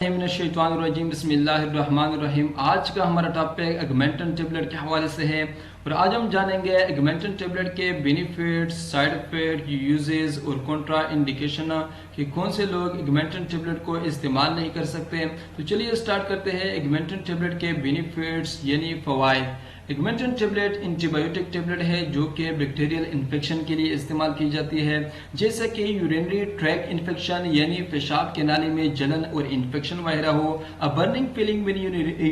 बसमिल्लाहिर्रहमानिर्रहीम। आज का हमारा टॉपिक एगमेंटन टेबलेट के हवाले से है और आज हम जानेंगे एगमेंटन टेबलेट के बेनिफिट्स, साइड इफेक्ट, यूजेस और कॉन्ट्रा इंडिकेशन कि कौन से लोग एगमेंटन टेबलेट को इस्तेमाल नहीं कर सकते। तो चलिए स्टार्ट करते हैं एगमेंटन टेबलेट के बेनिफिट्स यानी फवाइद। एगमेंटन टेबलेट एंटीबायोटिक टेबलेट है जो कि बैक्टीरियल इन्फेक्शन के लिए इस्तेमाल की जाती है, जैसे कि यूरिनरी ट्रैक इन्फेक्शन यानी पेशाब के नाली में जलन और इन्फेक्शन वगैरह हो, अ बर्निंग फीलिंग व्हेन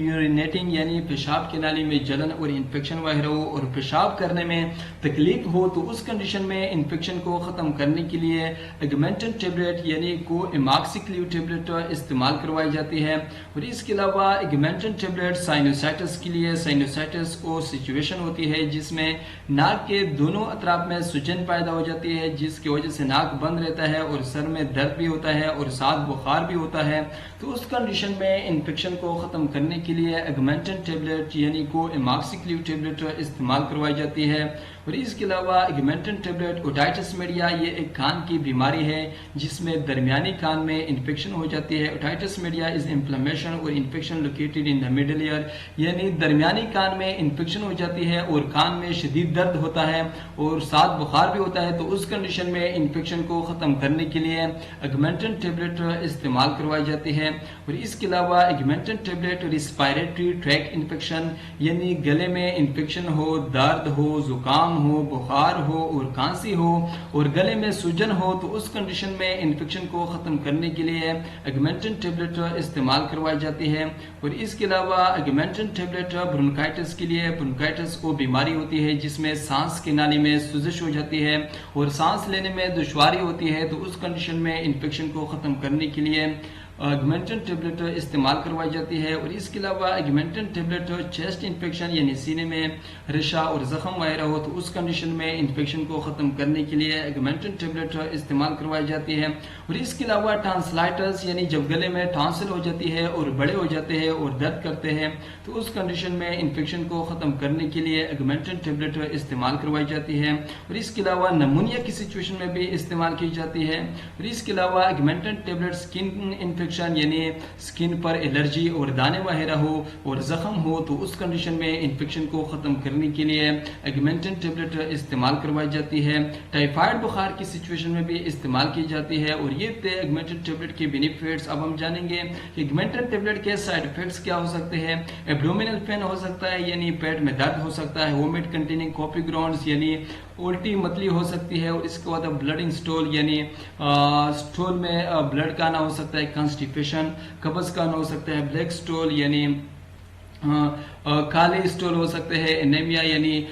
यूरिनेटिंग यानी पेशाब के नाली में जलन और इन्फेक्शन वगैरह हो और पेशाब करने में तकलीफ हो, तो उस कंडीशन में इन्फेक्शन को ख़त्म करने के लिए एगमेंटन टेबलेट यानी को एमॉक्सिक्लिव टेबलेट इस्तेमाल करवाई जाती है। और इसके अलावा एगमेंटन टेबलेट साइनोसाइटिस के लिए, साइनोसाइटिस सिचुएशन होती है जिसमें नाक के दोनों अतराफ में सूजन पैदा हो जाती है, जिसकी वजह से नाक बंद रहता है और सर में दर्द भी होता है और साथ बुखार भी होता है, तो उस कंडीशन में इन्फेक्शन को खत्म करने के लिए एगमेंटन टेबलेट यानी को एमॉक्सिक्लिव टेबलेट इस्तेमाल करवाई जाती है। और इसके अलावा एगमेंटन टेबलेट ओटाइटिस मीडिया ये एक कान की बीमारी है जिसमें दरमियानी कान में इन्फेक्शन हो जाती है। ओटाइटिस मीडिया इज इन्फ्लेमेशन और infection located in the middle ear यानी दरमियानी कान में इन्फेक्शन हो जाती है और कान में शदीद दर्द होता है और साथ बुखार भी होता है, तो उस कंडीशन में इन्फेक्शन को खत्म करने के लिए एगमेंटन टेबलेट इस्तेमाल करवाई जाती है। और इसके अलावा एगमेंटन टेबलेट रिस्पायरेटरी ट्रैक इन्फेक्शन यानी गले में इन्फेक्शन हो, दर्द हो, जुकाम हो, बुखार हो और खांसी हो और गले में सूजन हो, तो उस कंडीशन में इन्फेक्शन को खत्म करने के लिए एगमेंटन टेबलेट इस्तेमाल करवाई जाती है। और इसके अलावा एगमेंटन टेबलेट ब्रोंकाइटिस के लिए, ब्रोंकाइटिस वो बीमारी होती है जिसमें सांस की नाली में सूजश हो जाती है और सांस लेने में दुश्वारी होती है, तो उस कंडीशन में इन्फेक्शन को खत्म करने के लिए एगमेंटन टेबलेट इस्तेमाल करवाई जाती है। और इसके अलावा एगमेंटन टेबलेट चेस्ट इन्फेक्शन यानी सीने में रेशा और जख्म वगैरह हो, तो उस कंडीशन में इन्फेक्शन को ख़त्म करने के लिए एगमेंटन टेबलेट इस्तेमाल करवाई जाती है। और इसके अलावा टॉन्सिलाइटिस यानी जब गले में टॉन्सिल हो जाती है और बड़े हो जाते हैं और दर्द करते हैं, तो उस कंडीशन में इन्फेक्शन को ख़त्म करने के लिए एगमेंटन टेबलेट इस्तेमाल करवाई जाती है। और इसके अलावा नमूनिया की सिचुएशन में भी इस्तेमाल की जाती है। और इसके अलावा एगमेंटन टेबलेट स्किन इन्फेक्शन यानी स्किन पर एलर्जी और दाने वगैरह हो और जख्म हो, तो उस कंडीशन में इन्फेक्शन को खत्म करने के लिए एगमेंटन टेबलेट इस्तेमाल करवाई जाती है। टाइफाइड बुखार की सिचुएशन में भी इस्तेमाल की जाती है। और ये थे एगमेंटन टेबलेट के बेनिफिट्स। अब हम जानेंगे कि एगमेंटन टेबलेट के साइड इफेक्ट्स क्या हो सकते हैं। एब्डोमिनल पेन हो सकता है यानी पेट में दर्द हो सकता है। वोमिट कंटेनिंग कॉपी ग्राउंड्स यानी उल्टी मतली हो सकती है। और इसके बाद ब्लडिंग स्टोल यानी स्टोल में ब्लड का आना हो सकता है। कॉन्स्टिपेशन कब्ज का आना हो सकता है। ब्लैक स्टोल यानी काले स्टोल हो सकते हैं। एनीमिया यानी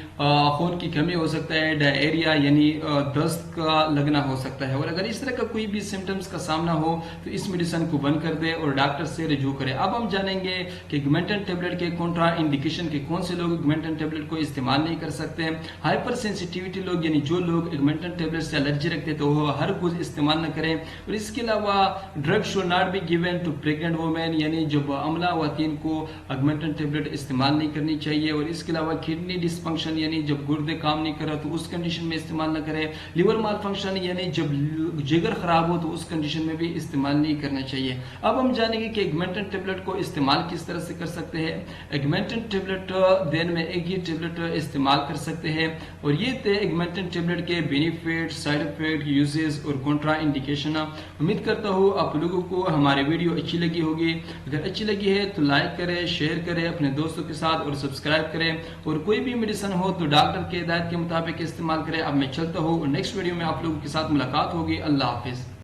खून की कमी हो सकता है। डायरिया यानी दस्त का लगना हो सकता है। और अगर इस तरह का कोई भी सिम्टम्स का सामना हो तो इस मेडिसिन को बंद कर दे और डॉक्टर से रजू करें। अब हम जानेंगे कि एगमेंटन टेबलेट के कॉन्ट्रा इंडिकेशन के कौन से लोग एगमेंटन टेबलेट को इस्तेमाल नहीं कर सकते हैं। हाइपर सेंसिटिविटी लोग यानी जो लोग एगमेंटन टेबलेट से एलर्जी रखते हैं तो वो हर कुछ इस्तेमाल न करें। और इसके अलावा drug should not be given to pregnant women यानी जब अमला खातून को एगमेंटन टेबलेट इस्तेमाल नहीं करनी चाहिए। और इसके अलावा किडनी डिस्फंक्शन यानी जब गुर्दे काम नहीं कर रहा तो उस कंडीशन में इस्तेमाल न करें। लिवर माल फंक्शन यानी जब जिगर खराब हो तो उस कंडीशन में भी इस्तेमाल नहीं करना चाहिए। अब हम जानेंगे कि एगमेंटन टेबलेट को इस्तेमाल किस तरह से कर सकते हैं। एगमेंटन टेबलेट दिन में एक ही टेबलेट इस्तेमाल कर सकते हैं। और ये थे एगमेंटन टेबलेट के बेनिफिट, साइड इफेक्ट, यूजेस और कॉन्ट्रा इंडिकेशन। उम्मीद करता हूँ आप लोगों को हमारी वीडियो अच्छी लगी होगी। अगर अच्छी लगी है तो लाइक करें, शेयर करें अपने दोस्तों के साथ और सब्सक्राइब करें। और कोई भी मेडिसिन हो तो डॉक्टर के हिदायत के मुताबिक इस्तेमाल करें। अब मैं चलता हूँ और नेक्स्ट वीडियो में आप लोगों के साथ मुलाकात होगी। अल्लाह हाफिज।